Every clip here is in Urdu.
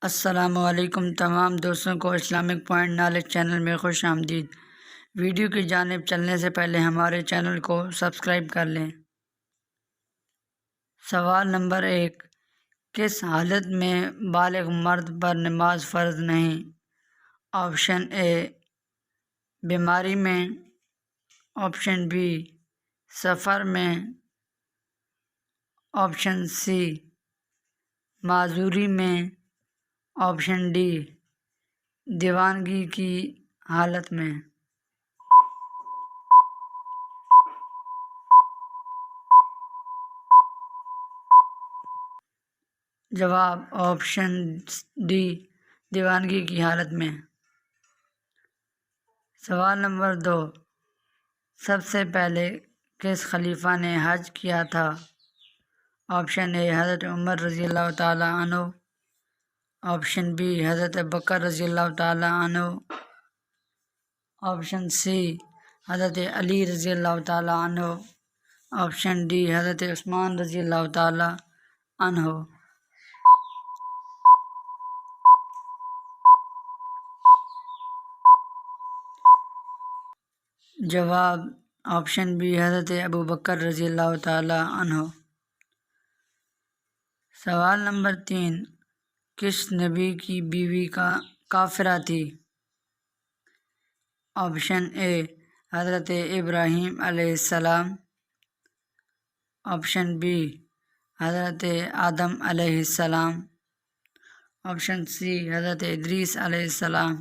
السلام علیکم تمام دوستوں کو اسلامک پوائنٹ نالج چینل میں خوش آمدید۔ ویڈیو کی جانب چلنے سے پہلے ہمارے چینل کو سبسکرائب کر لیں۔ سوال نمبر 1، کس حالت میں بالغ مرد پر نماز فرض نہیں؟ آپشن اے بیماری میں، آپشن بی سفر میں، آپشن سی معذوری میں، آپشن ڈی دیوانگی کی حالت میں۔ جواب آپشن ڈی دیوانگی کی حالت میں۔ سوال نمبر 2، سب سے پہلے کس خلیفہ نے حج کیا تھا؟ آپشن اے حضرت عمر رضی اللہ تعالیٰ عنہ، آپشن بی حضرت بکر رضی اللہ تعالیٰ عنہ، آپشن سی حضرت علی رضی اللہ تعالیٰ عنہ، آپشن ڈی حضرت عثمان رضی اللہ تعالیٰ عنہ۔ جواب آپشن بی حضرت ابو بکر رضی اللہ تعالیٰ عنہ۔ سوال نمبر 3، کس نبی کی بیوی کافرہ تھی؟ آپشن اے حضرت ابراہیم علیہ السلام، آپشن بی حضرت آدم علیہ السلام، آپشن سی حضرت ادریس علیہ السلام،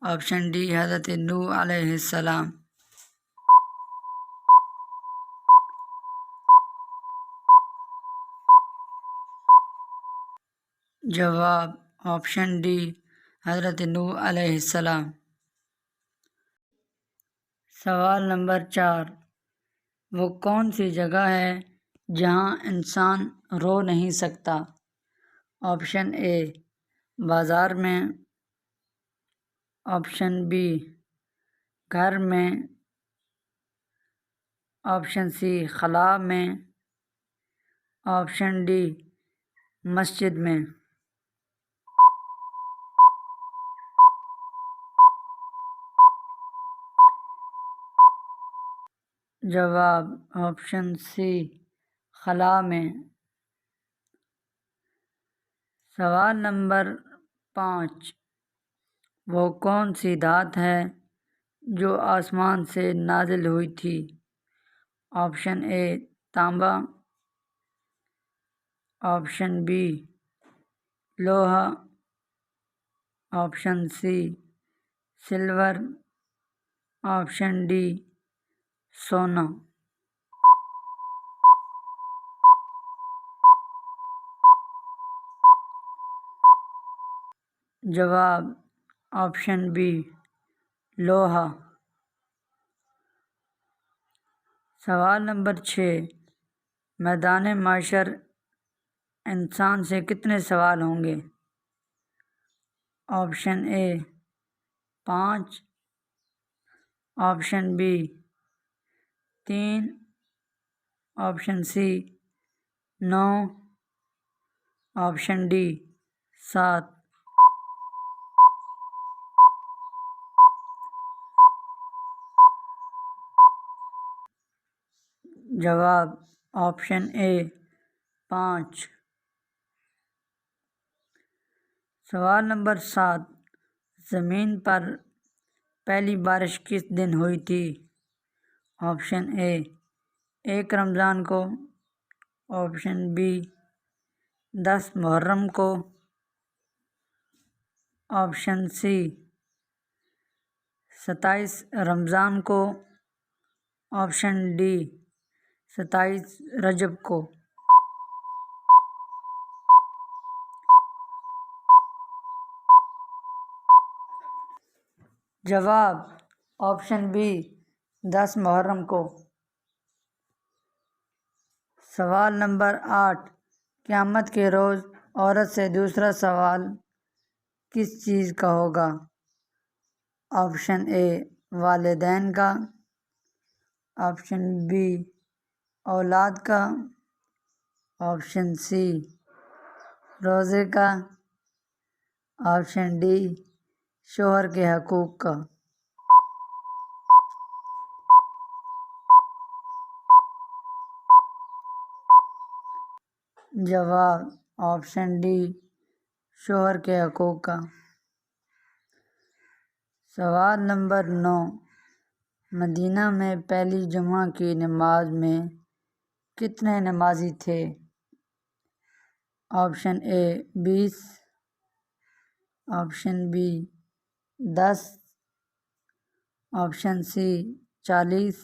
آپشن ڈی حضرت نوح علیہ السلام۔ جواب آپشن ڈی حضرت نوح علیہ السلام۔ سوال نمبر 4، وہ کون سی جگہ ہے جہاں انسان رو نہیں سکتا؟ آپشن اے بازار میں، آپشن بی گھر میں، آپشن سی خلا میں، آپشن ڈی مسجد میں۔ جواب آپشن سی خلا میں۔ سوال نمبر 5، وہ کون سی دھات ہے جو آسمان سے نازل ہوئی تھی؟ آپشن اے تانبا، آپشن بی لوہا، option C silver, option D سونا۔ جواب آپشن بی لوہا۔ سوال نمبر 6، میدان محشر انسان سے کتنے سوال ہوں گے؟ Option A 5، option B 3، option C 9، option D 7۔ جواب آپشن اے 5۔ سوال نمبر 7، زمین پر پہلی بارش کس دن ہوئی تھی؟ آپشن اے 1 رمضان کو، آپشن بی 10 محرم کو، آپشن سی 27 رمضان کو، آپشن ڈی 27 رجب کو۔ جواب آپشن بی 10 محرم کو۔ سوال نمبر 8، قیامت کے روز عورت سے دوسرا سوال کس چیز کا ہوگا؟ آپشن اے والدین کا، آپشن بی اولاد کا، آپشن سی روزے کا، آپشن ڈی شوہر کے حقوق کا۔ جواب آپشن ڈی شوہر کے حقوق کا۔ سوال نمبر 9، مدینہ میں پہلی جمعہ کی نماز میں کتنے نمازی تھے؟ Option A 20، option B 10، option C 40،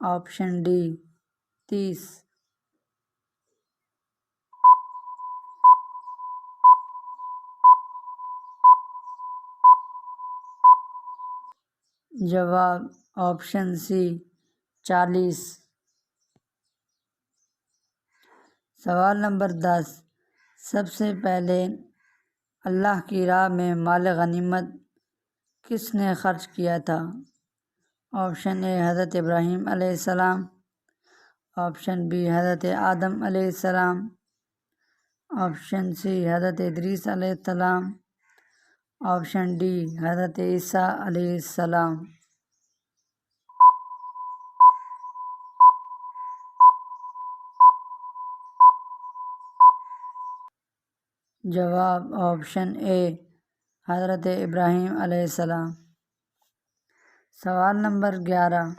option D 30۔ جواب آپشن سی 40۔ سوال نمبر 10، سب سے پہلے اللہ کی راہ میں مال غنیمت کس نے خرچ کیا تھا؟ آپشن اے حضرت ابراہیم علیہ السلام، آپشن بی حضرت آدم علیہ السلام، آپشن سی حضرت ادریس علیہ السلام، آپشن ڈی حضرت عیسیٰ علیہ السلام۔ جواب آپشن اے حضرت ابراہیم علیہ السلام۔ سوال نمبر 11،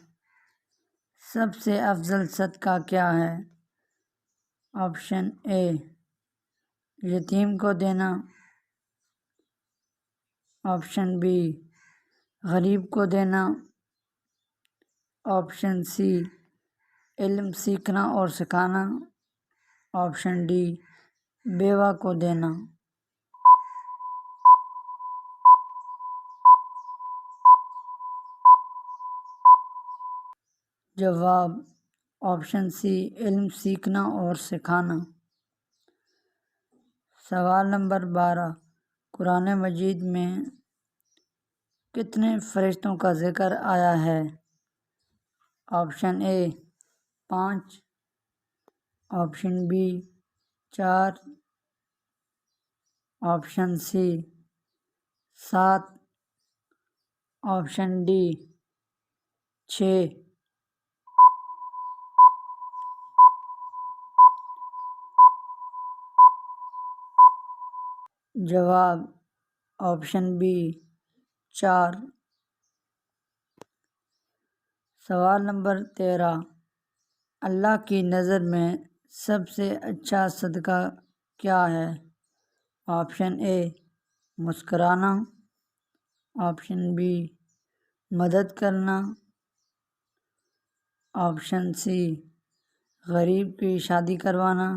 سب سے افضل صدقہ کیا ہے؟ آپشن اے یتیم کو دینا، آپشن بی غریب کو دینا، آپشن سی علم سیکھنا اور سکھانا، آپشن ڈی بیوہ کو دینا۔ جواب آپشن سی علم سیکھنا اور سکھانا۔ سوال نمبر 12، قرآن مجید میں کتنے فرشتوں کا ذکر آیا ہے؟ Option A 5، option B 4، option C 7، option D 6۔ جواب آپشن بی 4۔ سوال نمبر 13، اللہ کی نظر میں سب سے اچھا صدقہ کیا ہے؟ آپشن اے مسکرانا، آپشن بی مدد کرنا، آپشن سی غریب کی شادی کروانا،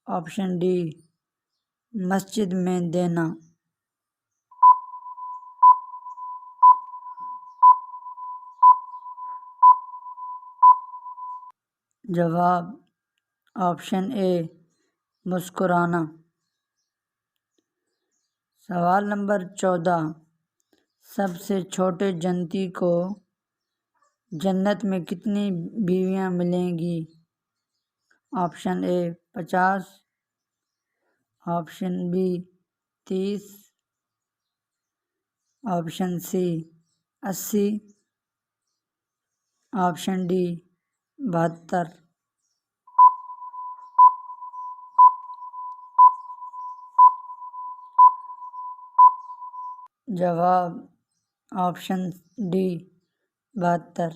آپشن ڈی مسجد میں دینا۔ جواب آپشن اے مسکرانا۔ سوال نمبر 14، سب سے چھوٹے جنتی کو جنت میں کتنی بیویاں ملیں گی؟ Option A 50، option B 30، option C 80، option D 72۔ جواب آپشن ڈی 72۔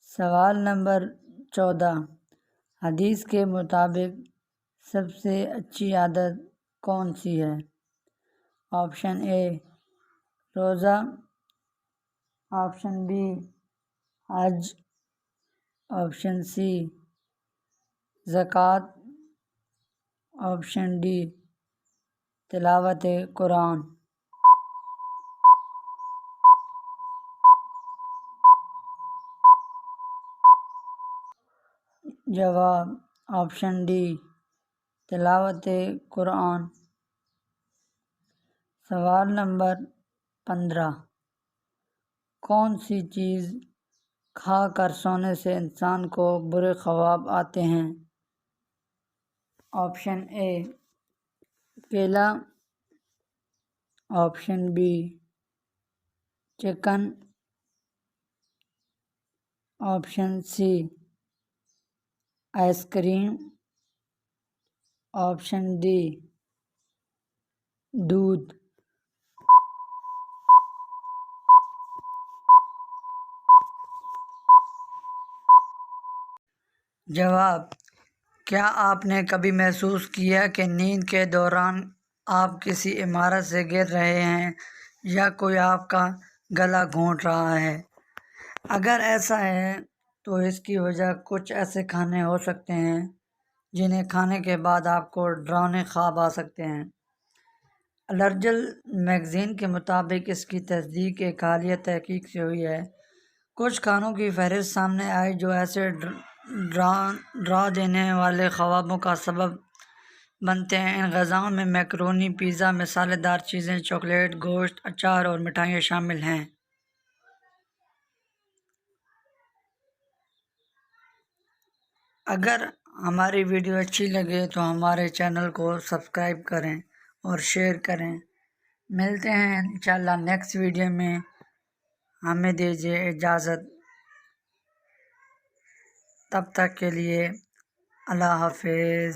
سوال نمبر 14، حدیث کے مطابق سب سے اچھی عادت کون سی ہے؟ آپشن اے روزہ، آپشن بی حج، آپشن سی زکوٰۃ، آپشن ڈی تلاوت قرآن۔ جواب آپشن ڈی تلاوت قرآن۔ سوال نمبر 15، کون سی چیز کھا کر سونے سے انسان کو برے خواب آتے ہیں؟ آپشن اے کیلا، option B chicken, option C ice cream, option D دودھ۔ جواب: کیا آپ نے کبھی محسوس کیا کہ نیند کے دوران آپ کسی عمارت سے گر رہے ہیں یا کوئی آپ کا گلا گھونٹ رہا ہے؟ اگر ایسا ہے تو اس کی وجہ کچھ ایسے کھانے ہو سکتے ہیں جنہیں کھانے کے بعد آپ کو ڈراؤنے خواب آ سکتے ہیں۔ الرجل میگزین کے مطابق اس کی تصدیق ایک حالیہ تحقیق سے ہوئی ہے۔ کچھ کھانوں کی فہرست سامنے آئی جو ایسے ڈرا دینے والے خوابوں کا سبب بنتے ہیں۔ ان غذاؤں میں میکرونی، پیزا، مسالے دار چیزیں، چاکلیٹ، گوشت، اچار اور مٹھائیاں شامل ہیں۔ اگر ہماری ویڈیو اچھی لگے تو ہمارے چینل کو سبسکرائب کریں اور شیئر کریں۔ ملتے ہیں انشاءاللہ نیکسٹ ویڈیو میں۔ ہمیں دیجیے اجازت، تب تک کے لیے اللہ حافظ۔